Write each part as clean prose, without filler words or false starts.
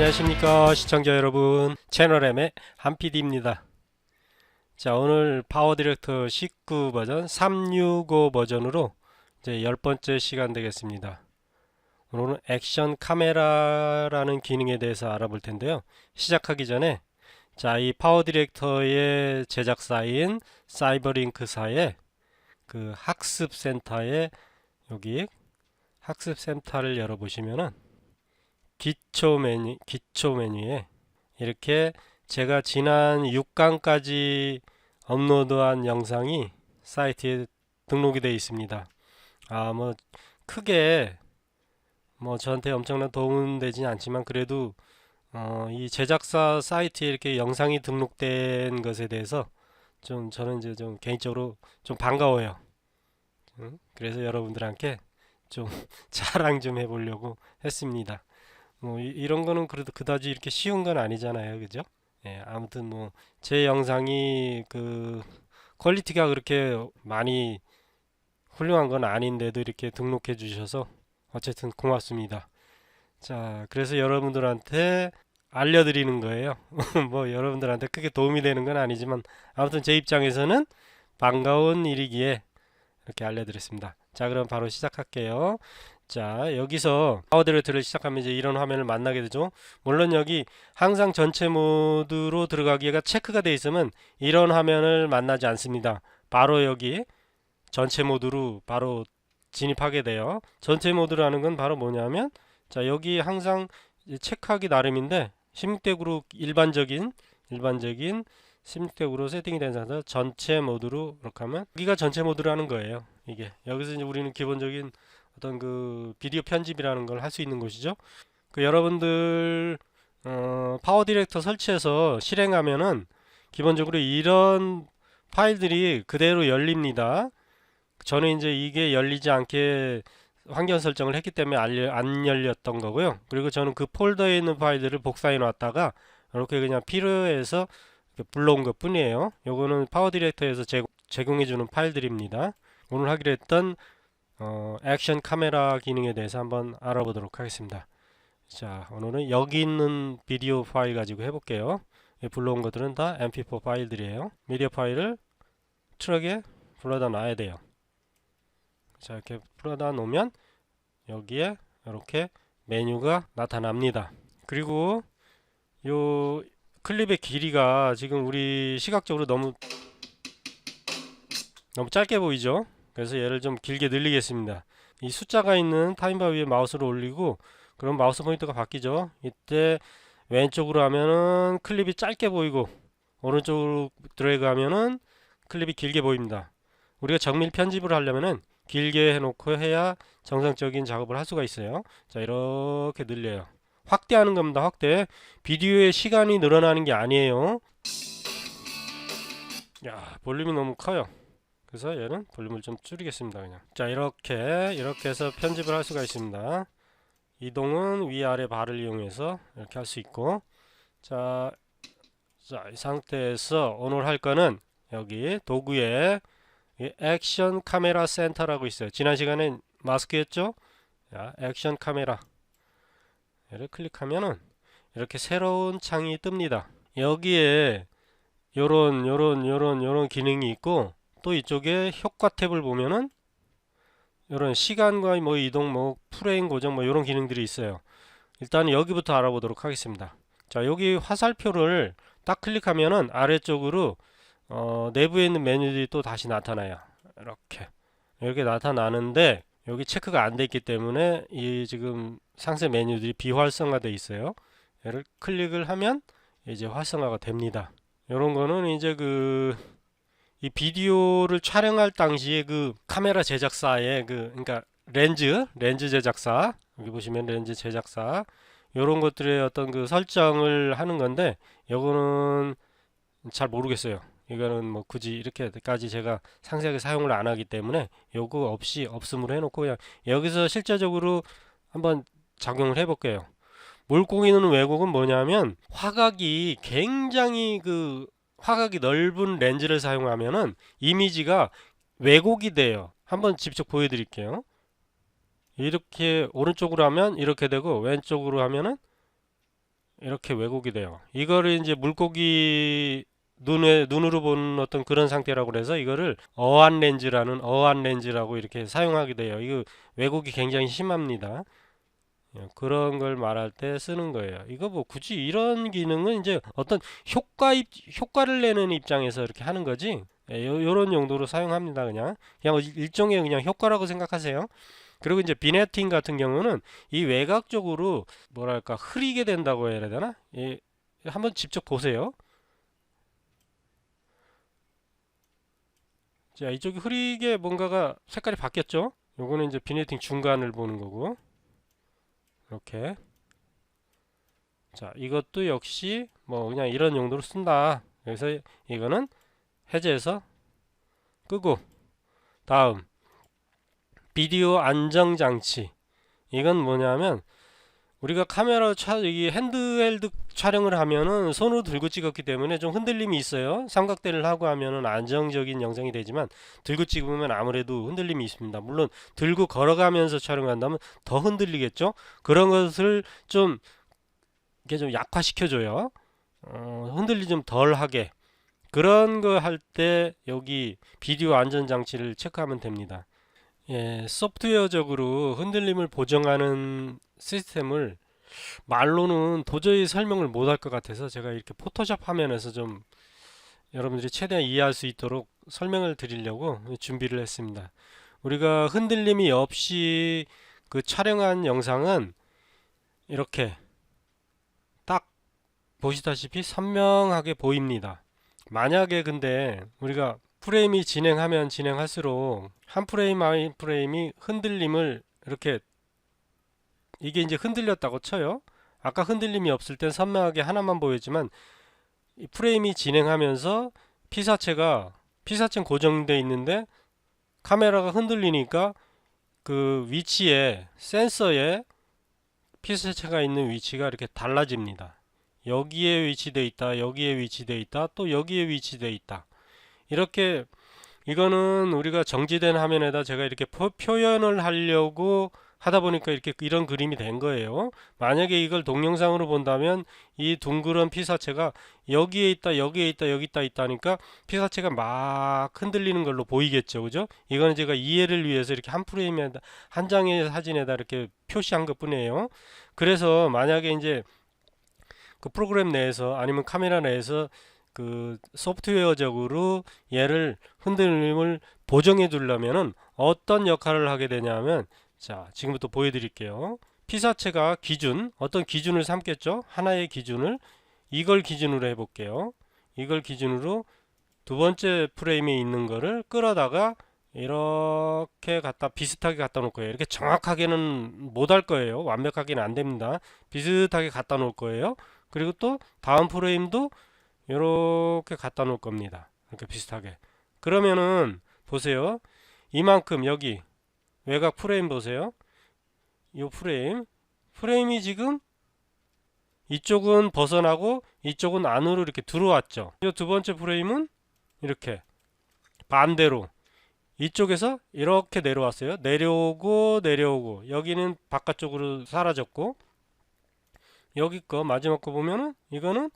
안녕하십니까 시청자 여러분, 채널M의 한PD입니다. 자, 오늘 파워 디렉터 19 버전 365 버전으로 이제 10번째 시간 되겠습니다. 오늘은 액션 카메라라는 기능에 대해서 알아볼 텐데요. 시작하기 전에 자, 이 파워 디렉터의 제작사인 사이버링크사의 그 학습센터에 여기 학습센터를 열어보시면은 기초 메뉴에 이렇게 제가 지난 6강까지 업로드한 영상이 사이트에 등록이 되어 있습니다. 뭐 크게 저한테 엄청난 도움은 되진 않지만 그래도 이 제작사 사이트에 이렇게 영상이 등록된 것에 대해서 좀 저는 이제 좀 개인적으로 좀 반가워요. 그래서 여러분들한테 좀 자랑 좀 해보려고 했습니다. 이런 거는 그래도 그다지 이렇게 쉬운 건 아니잖아요, 그죠? 예, 아무튼 제 영상이 그 퀄리티가 그렇게 많이 훌륭한 건 아닌데도 이렇게 등록해 주셔서 어쨌든 고맙습니다. 자, 그래서 여러분들한테 알려드리는 거예요. 여러분들한테 크게 도움이 되는 건 아니지만 아무튼 제 입장에서는 반가운 일이기에 이렇게 알려드렸습니다. 자, 그럼 바로 시작할게요. 자, 여기서 파워 디렉터를 시작하면 이제 이런 화면을 만나게 되죠. 물론 여기 항상 전체 모드로 들어가기가 체크가 되어 있으면 이런 화면을 만나지 않습니다. 바로 여기 전체 모드로 바로 진입하게 돼요. 전체 모드라는 건 바로 뭐냐면 자, 여기 항상 체크하기 나름인데 16대 그룹 일반적인 16대 그룹 세팅이 된 상태에서 전체 모드로 이렇게 하면 여기가 전체 모드라는 거예요. 이게 여기서 이제 우리는 기본적인 어떤 그 비디오 편집이라는 걸 할 수 있는 곳이죠. 그 여러분들 파워 디렉터 설치해서 실행하면은 기본적으로 이런 파일들이 그대로 열립니다. 저는 이제 이게 열리지 않게 환경 설정을 했기 때문에 안 열렸던 거고요. 그리고 저는 그 폴더에 있는 파일들을 복사해 놨다가 이렇게 그냥 필요해서 불러온 것 뿐이에요. 요거는 파워 디렉터에서 제공해 주는 파일들입니다. 오늘 하기로 했던 액션 카메라 기능에 대해서 한번 알아보도록 하겠습니다. 자, 오늘은 여기 있는 비디오 파일 가지고 해볼게요. 불러온 것들은 다 mp4 파일들이에요. 미디어 파일을 트럭에 불러다 놔야 돼요. 자, 이렇게 불러다 놓으면 여기에 이렇게 메뉴가 나타납니다. 그리고 요 클립의 길이가 지금 우리 시각적으로 너무 짧게 보이죠? 그래서 얘를 좀 길게 늘리겠습니다. 이 숫자가 있는 타임바 위에 마우스를 올리고 그럼 마우스 포인터가 바뀌죠. 이때 왼쪽으로 하면은 클립이 짧게 보이고 오른쪽으로 드래그 하면은 클립이 길게 보입니다. 우리가 정밀 편집을 하려면은 길게 해놓고 해야 정상적인 작업을 할 수가 있어요. 자, 이렇게 늘려요. 확대하는 겁니다. 확대. 비디오의 시간이 늘어나는 게 아니에요. 야, 볼륨이 너무 커요. 그래서 얘는 볼륨을 좀 줄이겠습니다. 그냥. 자, 이렇게 해서 편집을 할 수가 있습니다. 이동은 위아래 발을 이용해서 이렇게 할 수 있고, 자, 이 상태에서 오늘 할 거는 여기 도구에 액션 카메라 센터라고 있어요. 지난 시간엔 마스크였죠? 자, 액션 카메라 얘를 클릭하면은 이렇게 새로운 창이 뜹니다. 여기에 요런 기능이 있고, 또 이쪽에 효과 탭을 보면은 이런 시간과 이동, 프레임 고정 이런 기능들이 있어요. 일단 여기부터 알아보도록 하겠습니다. 자, 여기 화살표를 딱 클릭하면은 아래쪽으로 내부에 있는 메뉴들이 또 다시 나타나요. 이렇게 나타나는데 여기 체크가 안 돼 있기 때문에 이 지금 상세 메뉴들이 비활성화되어 있어요. 얘를 클릭을 하면 이제 활성화가 됩니다. 이런 거는 이제 이 비디오를 촬영할 당시에 그 카메라 제작사의 그러니까 렌즈 제작사, 여기 보시면 렌즈 제작사 이런 것들의 어떤 그 설정을 하는 건데 요거는 잘 모르겠어요. 이거는 굳이 이렇게까지 제가 상세하게 사용을 안 하기 때문에 요거 없이 없음으로 해놓고 그냥 여기서 실제적으로 한번 작용을 해볼게요. 물고기는 왜곡은 뭐냐면 화각이 굉장히 화각이 넓은 렌즈를 사용하면은 이미지가 왜곡이 돼요. 한번 직접 보여드릴게요. 이렇게 오른쪽으로 하면 이렇게 되고 왼쪽으로 하면은 이렇게 왜곡이 돼요. 이거를 이제 물고기 눈으로 보는 어떤 그런 상태라고 그래서 이거를 어안 렌즈라고 이렇게 사용하게 돼요. 이거 왜곡이 굉장히 심합니다. 그런 걸 말할 때 쓰는 거예요. 이거 뭐 굳이 이런 기능은 이제 어떤 효과를 내는 입장에서 이렇게 하는 거지. 요런 용도로 사용합니다. 그냥 일종의 그냥 효과라고 생각하세요. 그리고 이제 비네팅 같은 경우는 이 외곽적으로 뭐랄까 흐리게 된다고 해야 되나? 한번 직접 보세요. 자, 이쪽이 흐리게 뭔가가 색깔이 바뀌었죠? 요거는 이제 비네팅 중간을 보는 거고. 이렇게. 자, 이것도 역시 뭐 그냥 이런 용도로 쓴다. 그래서 이거는 해제해서 끄고, 다음 비디오 안정 장치. 이건 뭐냐면 우리가 이 핸드헬드 촬영을 하면은 손으로 들고 찍었기 때문에 좀 흔들림이 있어요. 삼각대를 하고 하면은 안정적인 영상이 되지만 들고 찍으면 아무래도 흔들림이 있습니다. 물론 들고 걸어가면서 촬영한다면 더 흔들리겠죠. 그런 것을 좀 이게 좀 약화시켜줘요. 흔들리 좀 덜하게. 그런 거 할 때 여기 비디오 안전 장치를 체크하면 됩니다. 예, 소프트웨어적으로 흔들림을 보정하는 시스템을 말로는 도저히 설명을 못 할 것 같아서 제가 이렇게 포토샵 화면에서 좀 여러분들이 최대한 이해할 수 있도록 설명을 드리려고 준비를 했습니다. 우리가 흔들림이 없이 그 촬영한 영상은 이렇게 딱 보시다시피 선명하게 보입니다. 만약에 근데 우리가 프레임이 진행하면 진행할수록 한 프레임 한 프레임이 흔들림을 이렇게 이게 이제 흔들렸다고 쳐요. 아까 흔들림이 없을 땐 선명하게 하나만 보였지만 이 프레임이 진행하면서 피사체는 고정되어 있는데 카메라가 흔들리니까 그 위치에 센서에 피사체가 있는 위치가 이렇게 달라집니다. 여기에 위치되어 있다, 여기에 위치되어 있다, 또 여기에 위치되어 있다. 이렇게 이거는 우리가 정지된 화면에다 제가 이렇게 표현을 하려고 하다 보니까 이렇게 이런 그림이 된 거예요. 만약에 이걸 동영상으로 본다면 이 둥그런 피사체가 여기에 있다, 여기에 있다, 여기 있다 있다니까 피사체가 막 흔들리는 걸로 보이겠죠, 그죠? 이거는 제가 이해를 위해서 이렇게 한 프레임에다 한 장의 사진에다 이렇게 표시한 것뿐이에요. 그래서 만약에 이제 그 프로그램 내에서 아니면 카메라 내에서 그 소프트웨어적으로 얘를 흔들림을 보정해 두려면은 어떤 역할을 하게 되냐면 자, 지금부터 보여드릴게요. 피사체가 어떤 기준을 삼겠죠? 하나의 기준을 이걸 기준으로 해볼게요. 이걸 기준으로 두 번째 프레임에 있는 거를 끌어다가 이렇게 비슷하게 갖다 놓을 거예요. 이렇게 정확하게는 못 할 거예요. 완벽하게는 안 됩니다. 비슷하게 갖다 놓을 거예요. 그리고 또 다음 프레임도 이렇게 갖다 놓을 겁니다. 이렇게 비슷하게. 그러면은 보세요. 이만큼 여기 외곽 프레임 보세요. 이 프레임이 지금 이쪽은 벗어나고 이쪽은 안으로 이렇게 들어왔죠. 이 두 번째 프레임은 이렇게 반대로 이쪽에서 이렇게 내려왔어요. 내려오고 여기는 바깥쪽으로 사라졌고 여기 거 마지막 거 보면은 이거는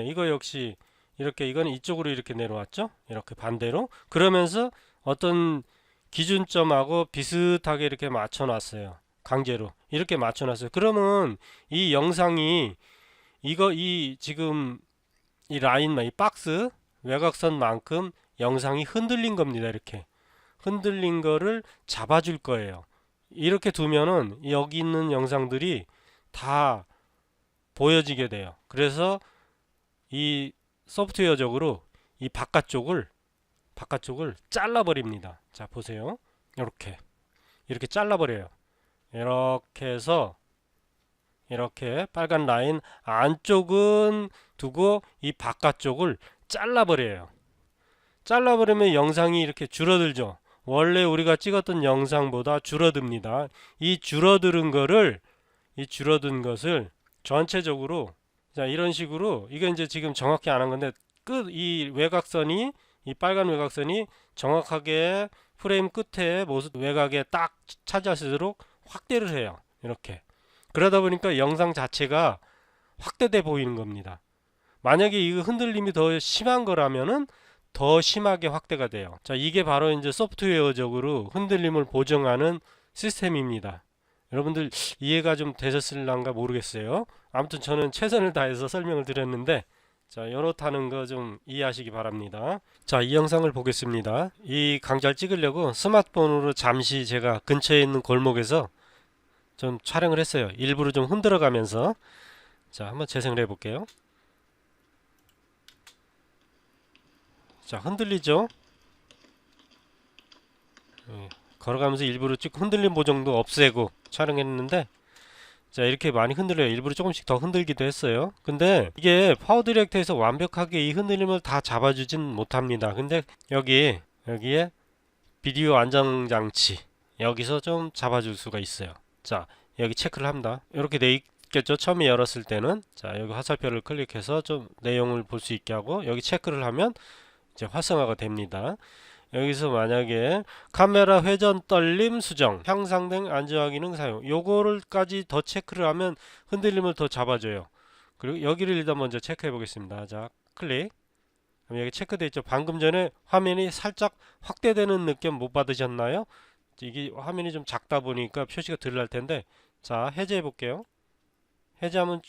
이거 역시 이렇게 이거는 이쪽으로 이렇게 내려왔죠. 이렇게 반대로 그러면서 어떤 기준점하고 비슷하게 이렇게 맞춰놨어요. 강제로 이렇게 맞춰놨어요. 그러면 이 영상이 지금 이 라인 이 박스 외곽선만큼 영상이 흔들린 겁니다. 이렇게 흔들린 거를 잡아줄 거예요. 이렇게 두면은 여기 있는 영상들이 다 보여지게 돼요. 그래서 이 소프트웨어적으로 이 바깥쪽을 잘라버립니다. 자, 보세요. 이렇게 잘라버려요. 이렇게 해서 이렇게 빨간 라인 안쪽은 두고 이 바깥쪽을 잘라버려요. 잘라버리면 영상이 이렇게 줄어들죠. 원래 우리가 찍었던 영상보다 줄어듭니다. 이 줄어든 것을 전체적으로 자, 이런 식으로 이게 이제 지금 정확히 안 한 건데 이 빨간 외곽선이 정확하게 프레임 끝에 외곽에 딱 차지하도록 확대를 해요. 이렇게. 그러다 보니까 영상 자체가 확대돼 보이는 겁니다. 만약에 이 흔들림이 더 심한 거라면은 더 심하게 확대가 돼요. 자, 이게 바로 이제 소프트웨어적으로 흔들림을 보정하는 시스템입니다. 여러분들 이해가 좀 되셨을란가 모르겠어요. 아무튼 저는 최선을 다해서 설명을 드렸는데, 자, 이렇다는 거 좀 이해하시기 바랍니다. 자, 이 영상을 보겠습니다. 이 강좌를 찍으려고 스마트폰으로 잠시 제가 근처에 있는 골목에서 좀 촬영을 했어요. 일부러 좀 흔들어 가면서. 자, 한번 재생을 해 볼게요. 자, 흔들리죠? 예, 걸어가면서 일부러 쭉 흔들림 보정도 없애고 촬영했는데, 자, 이렇게 많이 흔들려요. 일부러 조금씩 더 흔들기도 했어요. 근데 이게 파워 디렉터에서 완벽하게 이 흔들림을 다 잡아주진 못합니다. 근데 여기에 비디오 안정장치, 여기서 좀 잡아줄 수가 있어요. 자, 여기 체크를 합니다. 이렇게 돼 있겠죠. 처음에 열었을 때는. 자, 여기 화살표를 클릭해서 좀 내용을 볼 수 있게 하고, 여기 체크를 하면 이제 활성화가 됩니다. 여기서 만약에 카메라 회전 떨림 수정 향상된 안정화 기능 사용, 요거를까지 더 체크를 하면 흔들림을 더 잡아줘요. 그리고 여기를 일단 먼저 체크해 보겠습니다. 자, 클릭. 그럼 여기 체크되어 있죠. 방금 전에 화면이 살짝 확대되는 느낌 못 받으셨나요? 이게 화면이 좀 작다 보니까 표시가 덜 날 텐데, 자, 해제해 볼게요. 해제하면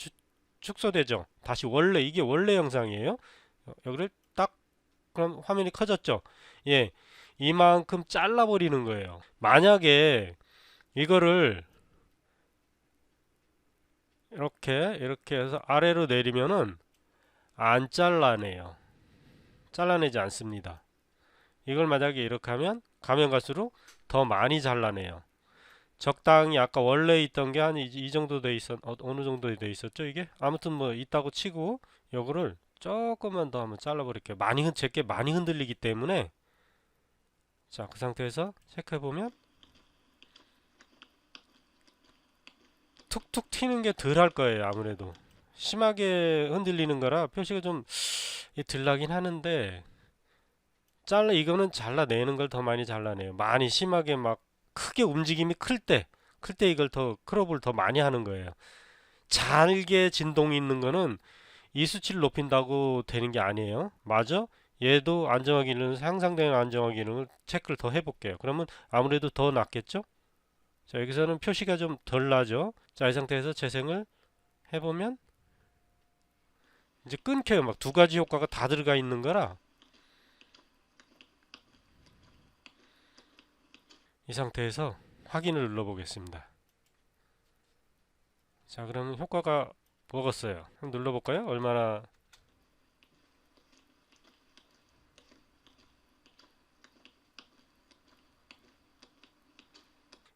축소되죠. 다시 이게 원래 영상이에요. 여기를 딱, 그럼 화면이 커졌죠. 예, 이만큼 잘라버리는 거예요. 만약에 이거를 이렇게 해서 아래로 내리면은 안 잘라내요. 잘라내지 않습니다. 이걸 만약에 이렇게 하면 가면 갈수록 더 많이 잘라내요. 적당히 아까 원래 있던 게 한 이 정도 돼 있었, 어느 정도 돼 있었죠 이게? 아무튼 뭐 있다고 치고 요거를 조금만 더 한번 잘라버릴게요. 제게 많이 흔들리기 때문에. 자, 그 상태에서 체크해보면 툭툭 튀는 게 덜 할 거예요. 아무래도 심하게 흔들리는 거라 표시가 좀 덜 나긴 하는데, 이거는 잘라내는 걸 더 많이 잘라내요. 많이 심하게 막 크게 움직임이 클 때 이걸 더 크롭을 더 많이 하는 거예요. 잘게 진동이 있는 거는 이 수치를 높인다고 되는 게 아니에요. 맞아? 얘도 안정화 기능은 향상되는 안정화 기능을 체크를 더 해볼게요. 그러면 아무래도 더 낫겠죠? 자, 여기서는 표시가 좀 덜 나죠? 자, 이 상태에서 재생을 해보면 이제 끊겨요. 막 두 가지 효과가 다 들어가 있는 거라. 이 상태에서 확인을 눌러 보겠습니다. 자, 그러면 효과가 먹었어요. 한번 눌러 볼까요? 얼마나.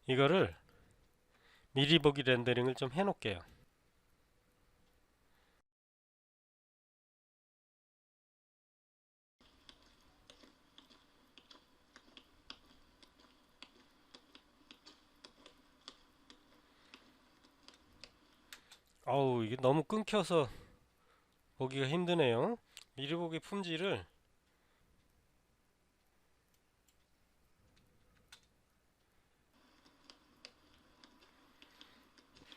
이거를 미리 보기 렌더링을 좀 해 놓을게요. 이게 너무 끊겨서 보기가 힘드네요. 미리 보기 품질을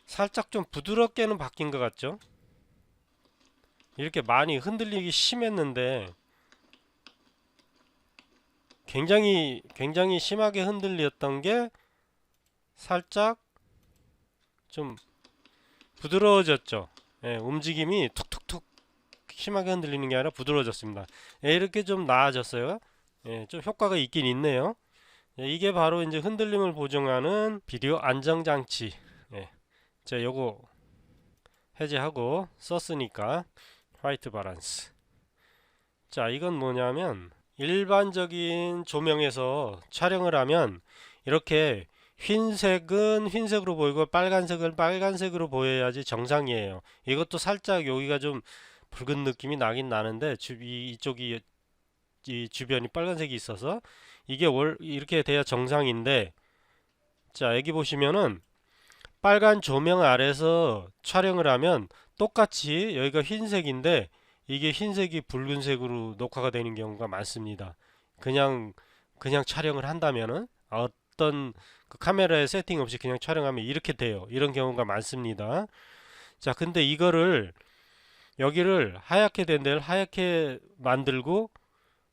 살짝 좀 부드럽게는 바뀐 것 같죠? 이렇게 많이 흔들리기 심했는데, 굉장히 심하게 흔들렸던 게 살짝 좀 부드러워졌죠. 예, 움직임이 툭툭툭 심하게 흔들리는 게 아니라 부드러워졌습니다. 예, 이렇게 좀 나아졌어요. 예, 좀 효과가 있긴 있네요. 예, 이게 바로 이제 흔들림을 보정하는 비디오 안정장치. 예, 자, 요거 해제하고 썼으니까 화이트 밸런스. 자, 이건 뭐냐면 일반적인 조명에서 촬영을 하면 이렇게 흰색은 흰색으로 보이고 빨간색은 빨간색으로 보여야지 정상이에요. 이것도 살짝 여기가 좀 붉은 느낌이 나긴 나는데 이쪽이 이 주변이 빨간색이 있어서 이게 이렇게 돼야 정상인데, 자, 여기 보시면은 빨간 조명 아래서 촬영을 하면 똑같이 여기가 흰색인데 이게 흰색이 붉은색으로 녹화가 되는 경우가 많습니다. 그냥 촬영을 한다면은 어떤 그 카메라에 세팅 없이 그냥 촬영하면 이렇게 돼요. 이런 경우가 많습니다. 자, 근데 이거를 여기를 하얗게 된 데를 하얗게 만들고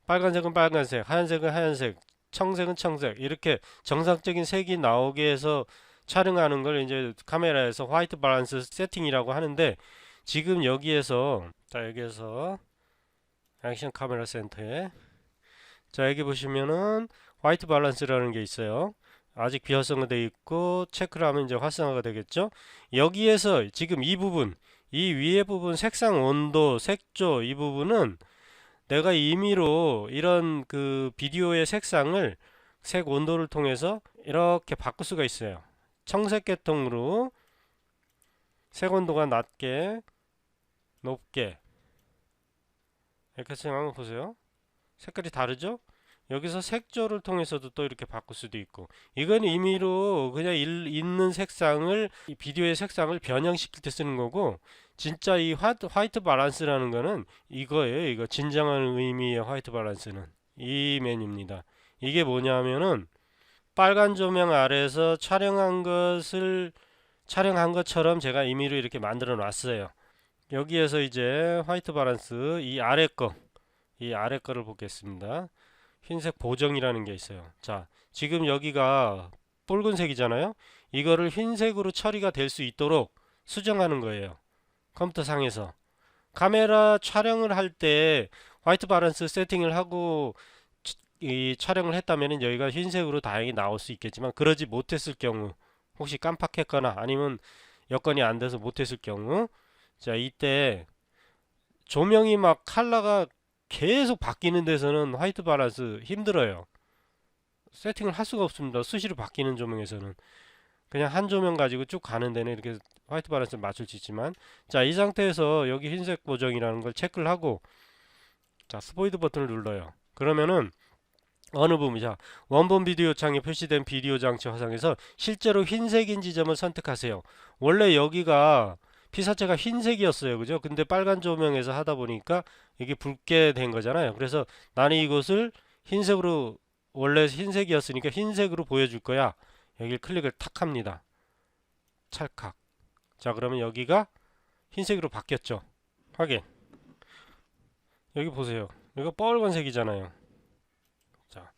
빨간색은 빨간색, 하얀색은 하얀색, 청색은 청색 이렇게 정상적인 색이 나오게 해서 촬영하는 걸 이제 카메라에서 화이트 밸런스 세팅이라고 하는데, 지금 여기에서 여기에서 액션 카메라 센터에 여기 보시면은 화이트 밸런스라는 게 있어요. 아직 비활성화 되어 있고 체크를 하면 이제 활성화가 되겠죠. 여기에서 지금 이 부분, 이 위에 부분 색상 온도 색조 이 부분은 내가 임의로 이런 그 비디오의 색상을 색 온도를 통해서 이렇게 바꿀 수가 있어요. 청색 계통으로 색 온도가 낮게 높게 이렇게 생각하면 보세요. 색깔이 다르죠? 여기서 색조를 통해서도 또 이렇게 바꿀 수도 있고, 이건 임의로 그냥 있는 색상을 이 비디오의 색상을 변형시킬 때 쓰는 거고, 진짜 이 화이트 밸런스라는 거는 이거예요. 이거 진정한 의미의 화이트 밸런스는 이 메뉴입니다. 이게 뭐냐면은 빨간 조명 아래에서 촬영한 것처럼 제가 임의로 이렇게 만들어 놨어요. 여기에서 이제 화이트 밸런스 이 아래 거를 보겠습니다. 흰색 보정이라는 게 있어요. 자, 지금 여기가 붉은색이잖아요. 이거를 흰색으로 처리가 될 수 있도록 수정하는 거예요. 컴퓨터 상에서 카메라 촬영을 할 때 화이트 밸런스 세팅을 하고 이 촬영을 했다면 여기가 흰색으로 다행히 나올 수 있겠지만, 그러지 못했을 경우, 혹시 깜빡했거나 아니면 여건이 안 돼서 못했을 경우, 자, 이때 조명이 막 컬러가 계속 바뀌는 데서는 화이트 밸런스 힘들어요. 세팅을 할 수가 없습니다. 수시로 바뀌는 조명에서는 그냥 한 조명 가지고 쭉 가는 데는 이렇게 화이트 밸런스를 맞출 수 있지만, 자, 이 상태에서 여기 흰색 보정이라는 걸 체크를 하고, 자, 스포이드 버튼을 눌러요. 그러면은 어느 부분, 자, 원본 비디오 창에 표시된 비디오 장치 화상에서 실제로 흰색인 지점을 선택하세요. 원래 여기가 피사체가 흰색이었어요. 그죠? 근데 빨간 조명에서 하다 보니까 이게 붉게 된 거잖아요. 그래서 나는 이것을 흰색으로, 원래 흰색이었으니까 흰색으로 보여줄 거야. 여기를 클릭을 탁 합니다. 찰칵. 자, 그러면 여기가 흰색으로 바뀌었죠. 확인. 여기 보세요. 이거 빨간색이잖아요. 자,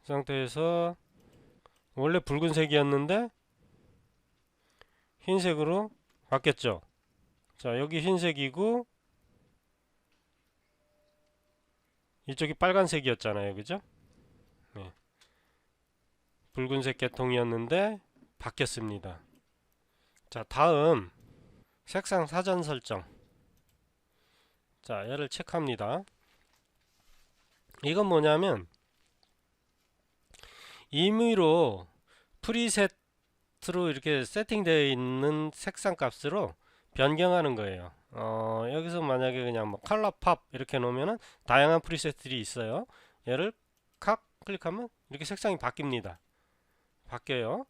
이 상태에서 원래 붉은색이었는데 흰색으로 바뀌었죠. 자, 여기 흰색이고 이쪽이 빨간색이었잖아요. 그죠? 네. 붉은색 계통이었는데 바뀌었습니다. 자, 다음 색상 사전 설정. 자, 얘를 체크합니다. 이건 뭐냐면 임의로 프리셋으로 이렇게 세팅되어 있는 색상 값으로 변경하는 거예요. 여기서 만약에 그냥 뭐 컬러 팝 이렇게 놓으면은 다양한 프리셋들이 있어요. 얘를 칵 클릭하면 이렇게 색상이 바뀝니다. 바뀌어요.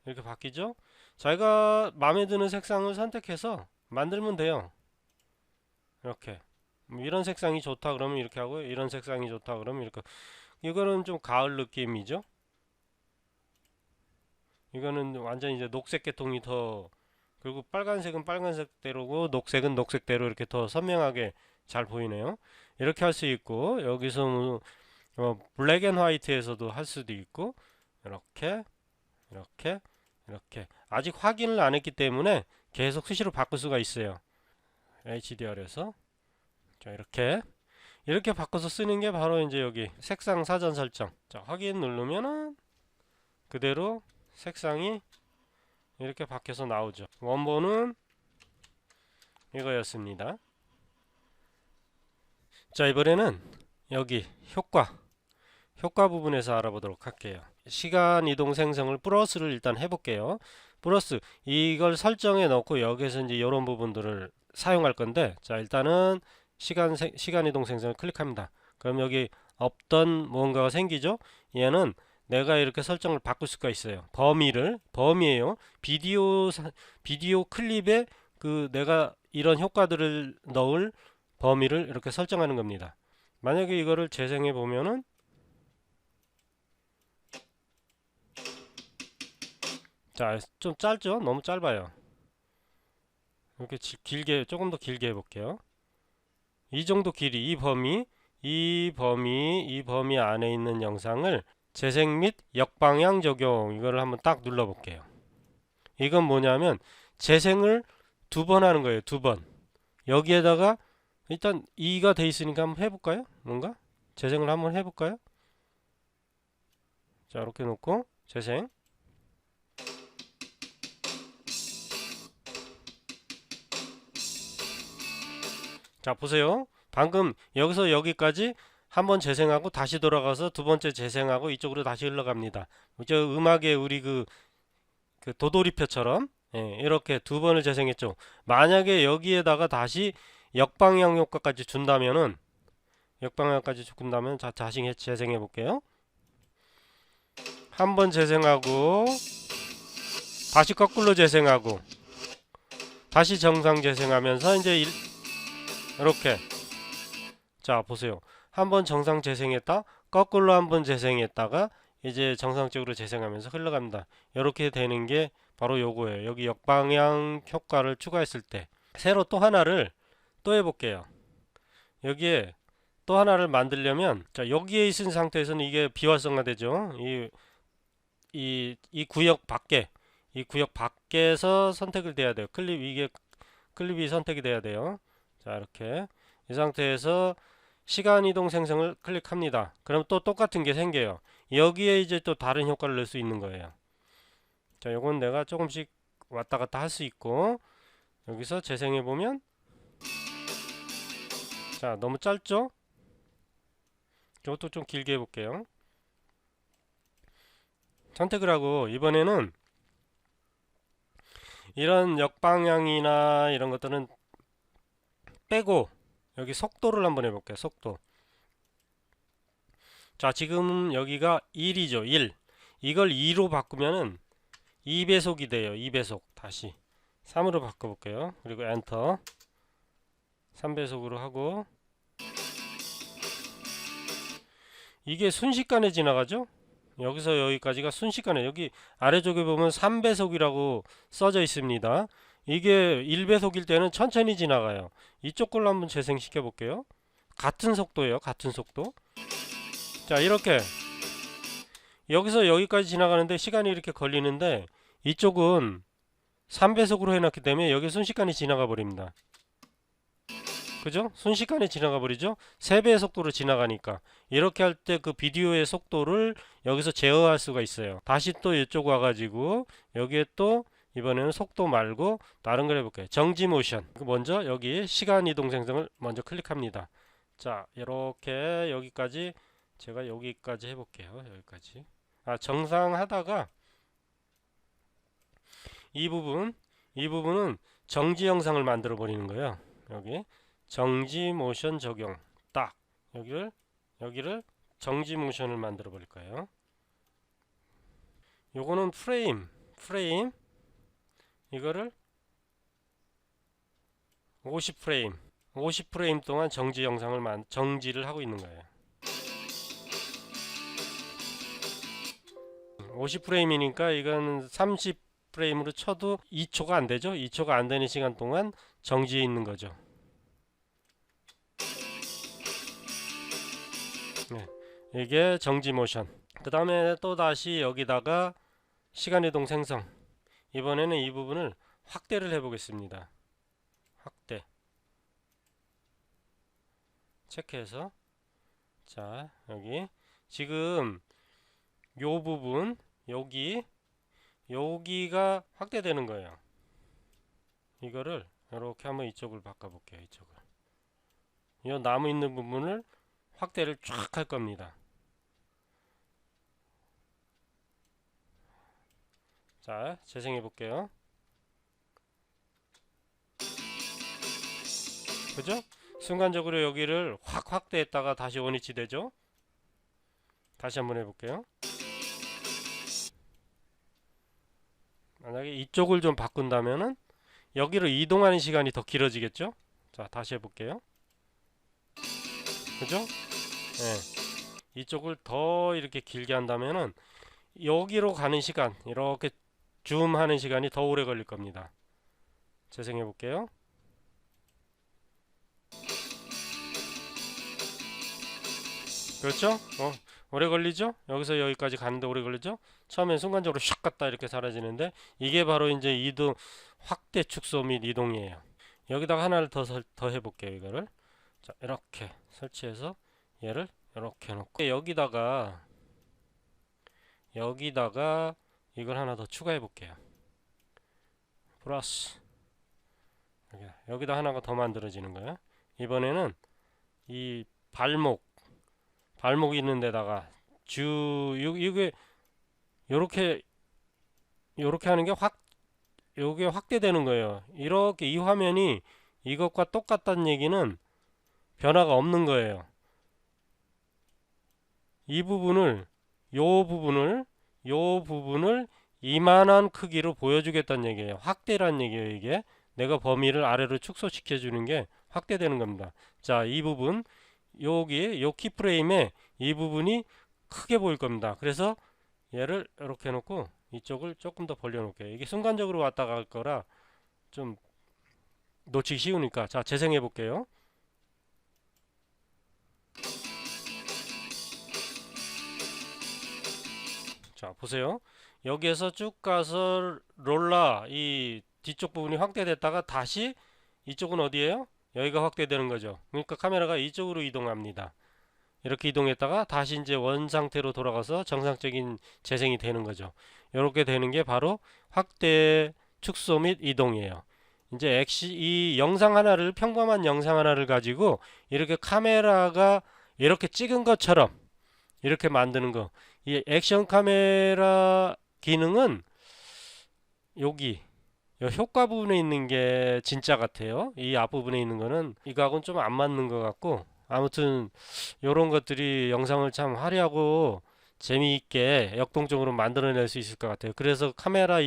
이렇게 바뀌죠. 자기가 마음에 드는 색상을 선택해서 만들면 돼요. 이렇게 이런 색상이 좋다 그러면 이렇게 하고, 이런 색상이 좋다 그러면 이렇게. 이거는 좀 가을 느낌이죠. 이거는 완전 이제 녹색 계통이 더, 그리고 빨간색은 빨간색대로고 녹색은 녹색대로 이렇게 더 선명하게 잘 보이네요. 이렇게 할 수 있고, 여기서 뭐 블랙 앤 화이트에서도 할 수도 있고, 이렇게 이렇게 이렇게 아직 확인을 안 했기 때문에 계속 수시로 바꿀 수가 있어요. HDR에서 자, 이렇게 바꿔서 쓰는 게 바로 이제 여기 색상 사전 설정. 자, 확인 누르면은 그대로 색상이 이렇게 바뀌어서 나오죠. 원본은 이거였습니다. 자, 이번에는 여기 효과 부분에서 알아보도록 할게요. 시간 이동 생성을 플러스를 일단 해볼게요. 플러스 이걸 설정해 놓고 여기서 이제 이런 부분들을 사용할 건데, 자, 일단은 시간 이동 생성을 클릭합니다. 그럼 여기 없던 무언가가 생기죠. 얘는 내가 이렇게 설정을 바꿀 수가 있어요. 범위예요. 비디오 클립에 그 내가 이런 효과들을 넣을 범위를 이렇게 설정하는 겁니다. 만약에 이거를 재생해 보면은, 자, 좀 짧죠? 너무 짧아요. 이렇게 길게, 조금 더 길게 해볼게요. 이 정도 길이, 이 범위 안에 있는 영상을 재생 및 역방향 적용, 이거를 한번 딱 눌러볼게요. 이건 뭐냐면 재생을 2번 하는 거예요. 2번. 여기에다가 일단 2가 돼 있으니까 한번 해볼까요? 뭔가? 재생을 한번 해볼까요? 자, 이렇게 놓고 재생. 자, 보세요. 방금 여기서 여기까지 한번 재생하고 다시 돌아가서 두 번째 재생하고 이쪽으로 다시 흘러갑니다. 저 음악의 우리 그 도돌이표처럼, 예, 이렇게 2번을 재생했죠. 만약에 여기에다가 다시 역방향 효과까지 준다면은, 역방향까지 준다면, 자, 다시 재생해 볼게요. 한 번 재생하고 다시 거꾸로 재생하고 다시 정상 재생하면서 이제 이렇게, 자, 보세요. 한 번 정상 재생했다, 거꾸로 한 번 재생했다가 이제 정상적으로 재생하면서 흘러갑니다. 이렇게 되는 게 바로 요거예요. 여기 역방향 효과를 추가했을 때. 새로 또 하나를 또 해볼게요. 여기에 또 하나를 만들려면, 자, 여기에 있은 상태에서는 이게 비활성화되죠. 이 구역 밖에, 이 구역 밖에서 선택을 돼야 돼요. 이게 클립이 선택이 돼야 돼요. 자, 이렇게 이 상태에서 시간 이동 생성을 클릭합니다. 그럼 또 똑같은 게 생겨요. 여기에 이제 또 다른 효과를 낼 수 있는 거예요. 자, 요건 내가 조금씩 왔다 갔다 할 수 있고, 여기서 재생해 보면, 자, 너무 짧죠? 이것도 좀 길게 해볼게요. 선택을 하고 이번에는 이런 역방향이나 이런 것들은 빼고 여기 속도를 한번 해볼게요. 속도. 자, 지금 여기가 1이죠. 1. 이걸 2로 바꾸면은 2배속이 돼요. 2배속. 다시 3으로 바꿔볼게요. 그리고 엔터. 3배속으로 하고, 이게 순식간에 지나가죠? 여기서 여기까지가 순식간에, 여기 아래쪽에 보면 3배속이라고 써져 있습니다. 이게 1배속일 때는 천천히 지나가요. 이쪽 걸로 한번 재생시켜 볼게요. 같은 속도예요. 같은 속도. 자, 이렇게 여기서 여기까지 지나가는데 시간이 이렇게 걸리는데, 이쪽은 3배속으로 해놨기 때문에 여기 순식간에 지나가 버립니다. 그죠? 순식간에 지나가 버리죠? 3배의 속도로 지나가니까. 이렇게 할 때 그 비디오의 속도를 여기서 제어할 수가 있어요. 다시 또 이쪽 와가지고 여기에 또 이번에는 속도 말고 다른 걸 해볼게요. 정지 모션. 먼저 여기 시간 이동 생성을 먼저 클릭합니다. 자, 이렇게 여기까지, 제가 여기까지 해볼게요. 여기까지. 정상 하다가 이 부분은 정지 영상을 만들어 버리는 거예요. 여기 정지 모션 적용, 딱 여기를 정지 모션을 만들어 버릴 거예요. 요거는 프레임 이거를 50프레임 동안 정지 영상을 정지를 하고 있는 거예요. 50프레임이니까 이건 30프레임으로 쳐도 2초가 안 되죠. 2초가 안 되는 시간 동안 정지해 있는 거죠. 네, 이게 정지 모션. 그 다음에 또 다시 여기다가 시간이동 생성. 이번에는 이 부분을 확대를 해 보겠습니다. 확대 체크해서, 자, 여기 지금 요 부분, 여기가 확대되는 거예요. 이거를 이렇게 한번 이쪽을 바꿔 볼게요. 이쪽을, 이 나무 있는 부분을 확대를 쫙 할 겁니다. 자, 재생해 볼게요. 그죠? 순간적으로 여기를 확 확대했다가 다시 원위치 되죠? 다시 한번 해볼게요. 만약에 이쪽을 좀 바꾼다면은 여기로 이동하는 시간이 더 길어지겠죠? 자, 다시 해볼게요. 그죠? 네. 이쪽을 더 이렇게 길게 한다면은 여기로 가는 시간, 이렇게 줌하는 시간이 더 오래 걸릴 겁니다. 재생해 볼게요. 그렇죠? 오래 걸리죠? 여기서 여기까지 가는데 오래 걸리죠? 처음엔 순간적으로 샥 갔다 이렇게 사라지는데 이게 바로 이제 이동 확대 축소 및 이동이에요. 여기다가 하나를 더 해볼게요. 이거를 자 이렇게 설치해서 얘를 이렇게 놓고 여기다가 이걸 하나 더 추가해 볼게요. 플러스 여기다 하나가 더 만들어지는 거예요. 이번에는 이 발목 있는 데다가 이게 요렇게 하는 게 요게 확대되는 거예요. 이렇게 이 화면이 이것과 똑같다는 얘기는 변화가 없는 거예요. 이 부분을 요 부분을 이만한 크기로 보여주겠다는 얘기예요. 확대란 얘기예요. 이게 내가 범위를 아래로 축소시켜 주는 게 확대되는 겁니다. 자, 이 부분 여기 요 키프레임에 이 부분이 크게 보일 겁니다. 그래서 얘를 이렇게 해놓고 이쪽을 조금 더 벌려 놓을게요. 이게 순간적으로 왔다 갈 거라 좀 놓치기 쉬우니까. 자, 재생해 볼게요. 자, 보세요. 여기에서 쭉 가서 롤라 이 뒤쪽 부분이 확대됐다가 다시 이쪽은 어디예요? 여기가 확대되는 거죠. 그러니까 카메라가 이쪽으로 이동합니다. 이렇게 이동했다가 다시 이제 원 상태로 돌아가서 정상적인 재생이 되는 거죠. 이렇게 되는 게 바로 확대, 축소 및 이동이에요. 이제 이 영상 하나를 평범한 영상 하나를 가지고 이렇게 카메라가 이렇게 찍은 것처럼 이렇게 만드는 거. 이 액션 카메라 기능은 여기 효과 부분에 있는 게 진짜 같아요. 이 앞부분에 있는 거는 이거하고는 좀 안 맞는 것 같고, 아무튼 이런 것들이 영상을 참 화려하고 재미있게 역동적으로 만들어낼 수 있을 것 같아요. 그래서 카메라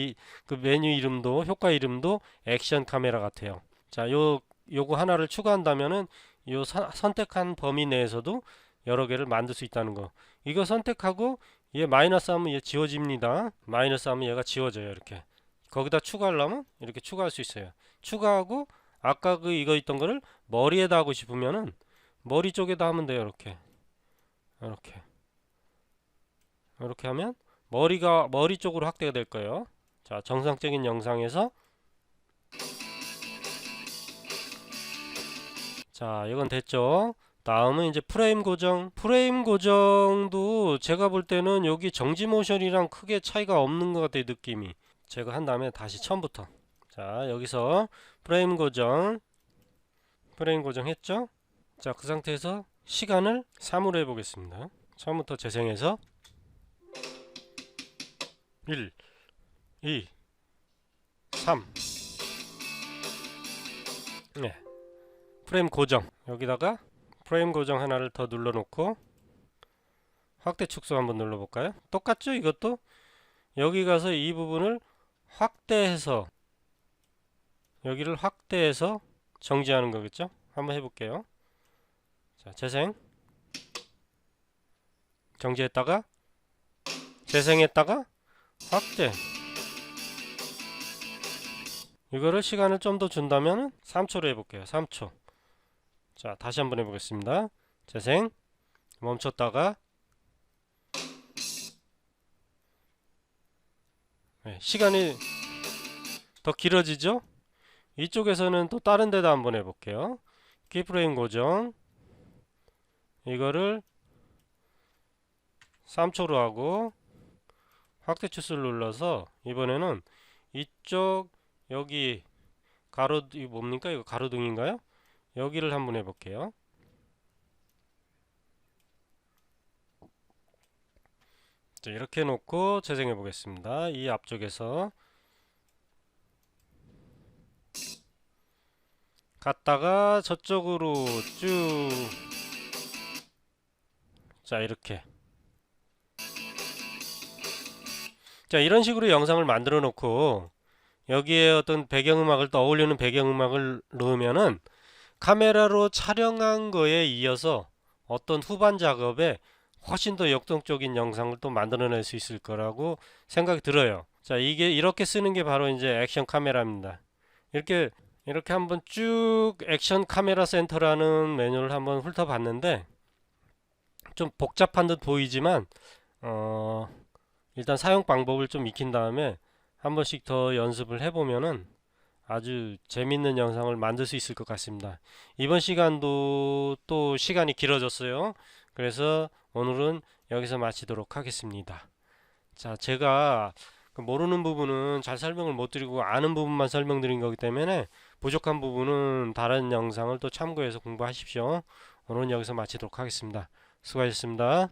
그 메뉴 이름도 효과 이름도 액션 카메라 같아요. 자, 요거 하나를 추가한다면은 선택한 범위 내에서도 여러 개를 만들 수 있다는 거. 이거 선택하고 얘 마이너스 하면 얘 지워집니다. 마이너스 하면 얘가 지워져요. 이렇게 거기다 추가하려면 이렇게 추가할 수 있어요. 추가하고 아까 이거 있던 거를 머리에다 하고 싶으면은 머리 쪽에다 하면 돼요. 이렇게 하면 머리 쪽으로 확대가 될 거예요. 자, 정상적인 영상에서 자, 이건 됐죠. 다음은 이제 프레임 고정도 제가 볼 때는 여기 정지 모션이랑 크게 차이가 없는 것 같아요. 느낌이. 제가 한 다음에 다시 처음부터. 자, 여기서 프레임 고정 했죠. 자, 그 상태에서 시간을 3으로 해보겠습니다. 처음부터 재생해서 1, 2, 3. 네. 프레임 고정. 여기다가 프레임 고정 하나를 더 눌러놓고 확대 축소 한번 눌러볼까요? 똑같죠? 이것도 여기 가서 이 부분을 확대해서 여기를 확대해서 정지하는 거겠죠? 한번 해볼게요. 자, 재생 정지했다가 재생했다가 확대. 이거를 시간을 좀 더 준다면 3초로 해볼게요. 3초. 자, 다시 한번 해보겠습니다. 재생 멈췄다가 네, 시간이 더 길어지죠? 이쪽에서는 또 다른 데다 한번 해볼게요. 키프레임 고정 이거를 3초로 하고 확대 추스를 눌러서 이번에는 이쪽 여기 이거 뭡니까? 이거 가로등인가요? 여기를 한번 해볼게요. 자, 이렇게 놓고 재생해 보겠습니다. 이 앞쪽에서 갔다가 저쪽으로 쭉 자, 이렇게 자, 이런 식으로 영상을 만들어 놓고 여기에 어떤 배경음악을 떠올리는 배경음악을 넣으면은 카메라로 촬영한 거에 이어서 어떤 후반 작업에 훨씬 더 역동적인 영상을 또 만들어낼 수 있을 거라고 생각이 들어요. 자, 이게 이렇게 쓰는 게 바로 이제 액션 카메라입니다. 이렇게 한번 쭉 액션 카메라 센터라는 메뉴를 한번 훑어봤는데 좀 복잡한 듯 보이지만 일단 사용 방법을 좀 익힌 다음에 한 번씩 더 연습을 해보면은 아주 재밌는 영상을 만들 수 있을 것 같습니다. 이번 시간도 또 시간이 길어졌어요. 그래서 오늘은 여기서 마치도록 하겠습니다. 자, 제가 모르는 부분은 잘 설명을 못 드리고 아는 부분만 설명드린 거기 때문에 부족한 부분은 다른 영상을 또 참고해서 공부하십시오. 오늘은 여기서 마치도록 하겠습니다. 수고하셨습니다.